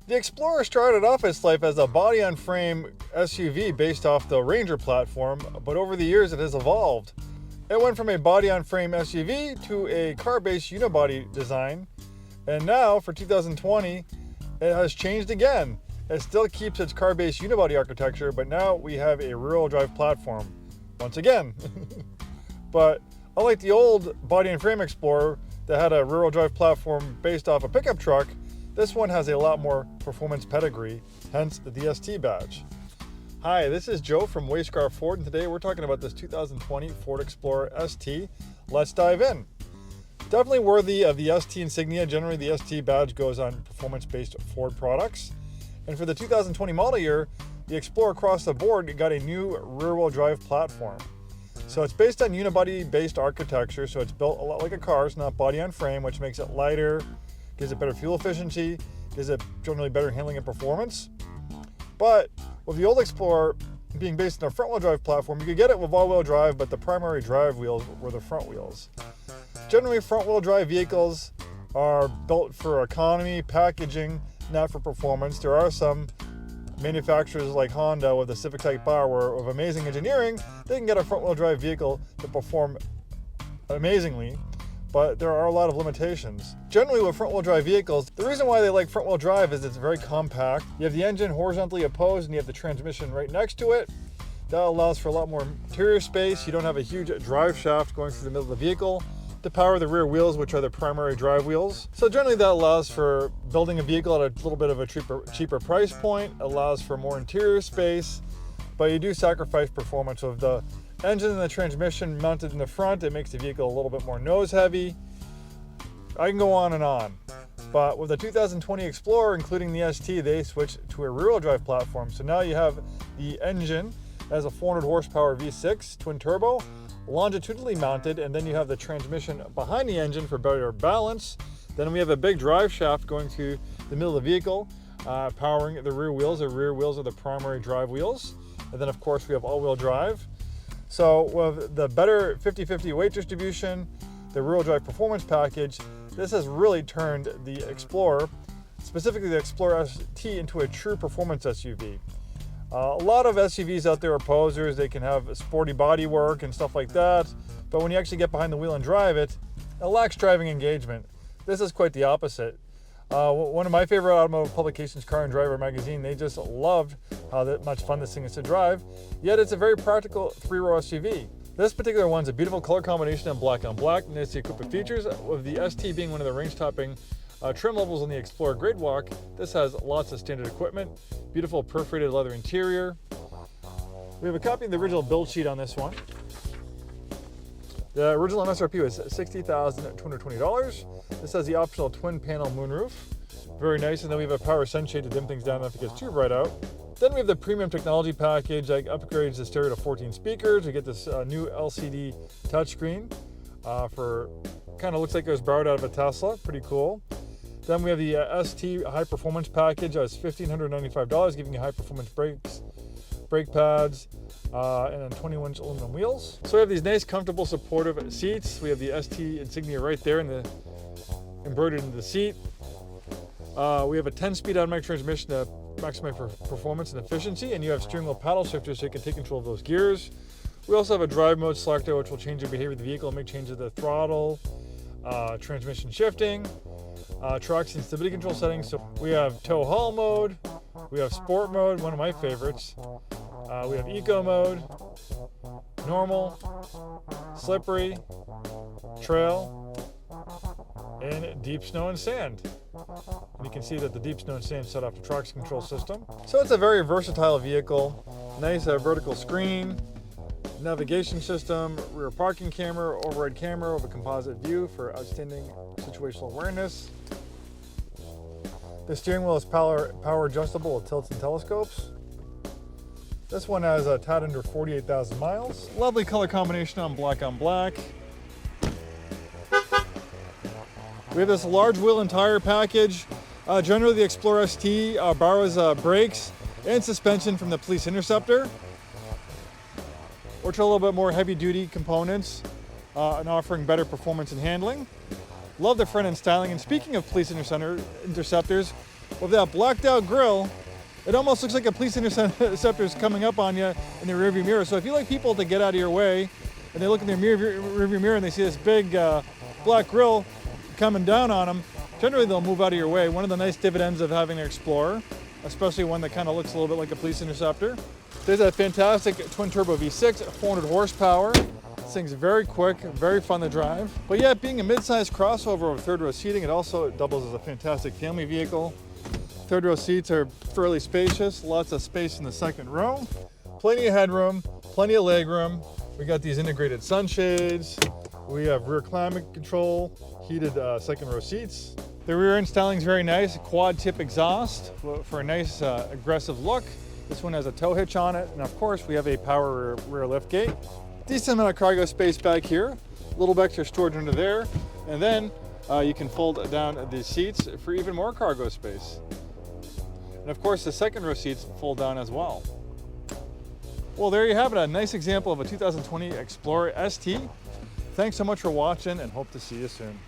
The Explorer started off its life as a body-on-frame SUV based off the Ranger platform, but over the years it has evolved. It went from a body-on-frame SUV to a car-based unibody design, and now for 2020 it has changed again. It still keeps its car-based unibody architecture, but now we have a rear-wheel drive platform once again. But unlike the old body-and-frame Explorer that had a rear-wheel drive platform based off a pickup truck, this one has a lot more performance pedigree, hence the ST badge. Hi, this is Joe from Way Scarff Ford, and today we're talking about this 2020 Ford Explorer ST. Let's dive in. Definitely worthy of the ST insignia. Generally, the ST badge goes on performance-based Ford products. And for the 2020 model year, the Explorer across the board got a new rear-wheel drive platform. So it's based on unibody-based architecture, so it's built a lot like a car. It's not body-on-frame, which makes it lighter, gives it better fuel efficiency, gives it generally better handling and performance. But with the old Explorer being based on a front-wheel drive platform, you could get it with all-wheel drive, but the primary drive wheels were the front wheels. Generally, front-wheel drive vehicles are built for economy, packaging, not for performance. There are some manufacturers like Honda with the Civic Type R where with amazing engineering, they can get a front-wheel drive vehicle to perform amazingly. But there are a lot of limitations. Generally with front-wheel drive vehicles, the reason why they like front-wheel drive is it's very compact. You have the engine horizontally opposed and you have the transmission right next to it. That allows for a lot more interior space. You don't have a huge drive shaft going through the middle of the vehicle to power the rear wheels, which are the primary drive wheels. So generally that allows for building a vehicle at a little bit of a cheaper price point, allows for more interior space, but you do sacrifice performance with the engine and the transmission mounted in the front. It makes the vehicle a little bit more nose heavy. I can go on and on. But with the 2020 Explorer, including the ST, they switched to a rear-wheel drive platform. So now you have the engine as a 400 horsepower V6 twin turbo, longitudinally mounted, and then you have the transmission behind the engine for better balance. Then we have a big drive shaft going through the middle of the vehicle, powering the rear wheels. The rear wheels are the primary drive wheels. And then of course we have all-wheel drive. So with the better 50-50 weight distribution, the rear-wheel drive performance package, this has really turned the Explorer, specifically the Explorer ST, into a true performance SUV. A lot of SUVs out there are posers. They can have sporty bodywork and stuff like that, but when you actually get behind the wheel and drive it, it lacks driving engagement. This is quite the opposite. One of my favorite automotive publications, Car and Driver magazine, they just loved how much fun this thing is to drive, yet it's a very practical three-row SUV. This particular one's a beautiful color combination of black on black, and it's the equipped features, with the ST being one of the range-topping trim levels on the Explorer Grid Walk. This has lots of standard equipment, beautiful perforated leather interior. We have a copy of the original build sheet on this one. The original MSRP was $60,220. This has the optional twin panel moonroof. Very nice. And then we have a power sunshade to dim things down if it gets too bright out. Then we have the premium technology package that upgrades the stereo to 14 speakers. We get this new LCD touchscreen for kind of looks like it was borrowed out of a Tesla. Pretty cool. Then we have the ST high performance package. That's $1,595, giving you high performance brakes, brake pads, and then 21-inch aluminum wheels. So we have these nice, comfortable, supportive seats. We have the ST insignia right there embroidered into the seat. We have a 10-speed automatic transmission to maximize performance and efficiency, and you have steering wheel paddle shifters so you can take control of those gears. We also have a drive mode selector, which will change the behavior of the vehicle and make changes to the throttle, transmission shifting, traction stability control settings. So we have tow haul mode, we have sport mode, one of my favorites. We have eco mode, normal, slippery, trail, and deep snow and sand. And you can see that the deep snow and sand set off the traction control system. So it's a very versatile vehicle. Nice vertical screen, navigation system, rear parking camera, overhead camera with a composite view for outstanding situational awareness. The steering wheel is power adjustable with tilts and telescopes. This one has a tad under 48,000 miles. Lovely color combination on black. We have this large wheel and tire package. Generally the Explorer ST borrows brakes and suspension from the Police Interceptor, which are a little bit more heavy duty components and offering better performance and handling. Love the front end styling. And speaking of Police Interceptors, With that blacked out grille, it almost looks like a police interceptor is coming up on you in the rearview mirror. So if you like people to get out of your way, and they look in their rearview mirror and they see this big black grille coming down on them, generally they'll move out of your way. One of the nice dividends of having an Explorer, especially one that kind of looks a little bit like a police interceptor. There's that fantastic twin turbo V6, 400 horsepower. This thing's very quick, very fun to drive. But yeah, being a mid-sized crossover with third row seating, it also doubles as a fantastic family vehicle. Third row seats are fairly spacious, lots of space in the second row. Plenty of headroom, plenty of legroom. We got these integrated sunshades. We have rear climate control, heated second row seats. The rear end styling is very nice, quad tip exhaust for a nice aggressive look. This one has a tow hitch on it, and of course we have a power rear lift gate. Decent amount of cargo space back here, a little bit extra storage under there, and then you can fold down the seats for even more cargo space. And of course the second row seats fold down as well. Well, there you have it, a nice example of a 2020 Explorer ST. Thanks so much for watching and hope to see you soon.